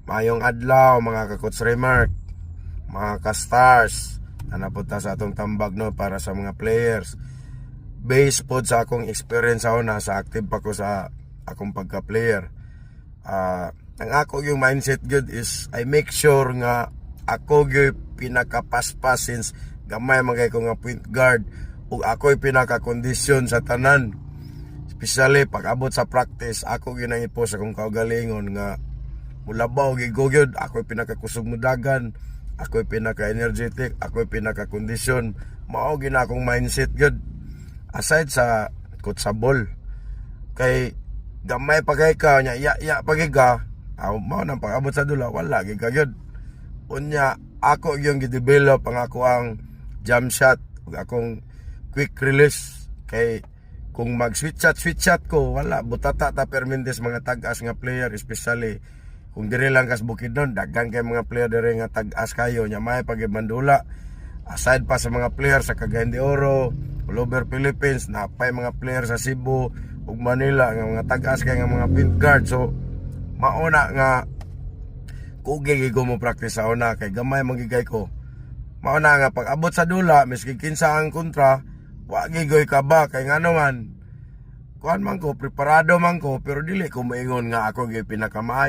Mayong adlaw mga ka-Coach Remark, mga ka-stars na napunta sa atong tambag no para sa mga players. Based po sa akong experience na sa active pa ko sa akong pagka-player. Ang ako yung mindset good is I make sure nga ako yung pinaka-paspas since gamay magay ko nga point guard ug ako yung pinaka-kondisyon sa tanan. Especially pag abot sa practice, ako ginangipo sa akong kaugalingon nga mulabaw gigogyod, ako yung pinakakusog mudagan, ako yung pinaka-energetic, ako yung pinaka-kondisyon. Mao gina akong mindset good. Aside sa kutsabol, kay gamay pagay ka nya ya pagay ka, mao nang pag-abot sa dula wala gyud ka gyud. Unya ako yung gidevelop ang ako ang jump shot, akong quick release. Kay kung mag switch shot ko wala butata ta permintes mga tag-as nga player, especially kung diri lang kas Bukidnon, daghan kay mga player diri nga tag-as kayo nya may pagibandula. Aside pa sa mga player sa Cagayan de Oro, all over Philippines, napay mga player sa Cebu ug Manila nga mga tag-as kay nga mga point guard. So mauna nga kugi ko mo practice sa una kay gamay magigay ko. Mauna nga pag abot sa dula miski kinsa ang kontra, wa gigoy ka ba kay ngano man kuan man ko preparado man ko pero dili ko maingon nga ako gyud pinakamaayo.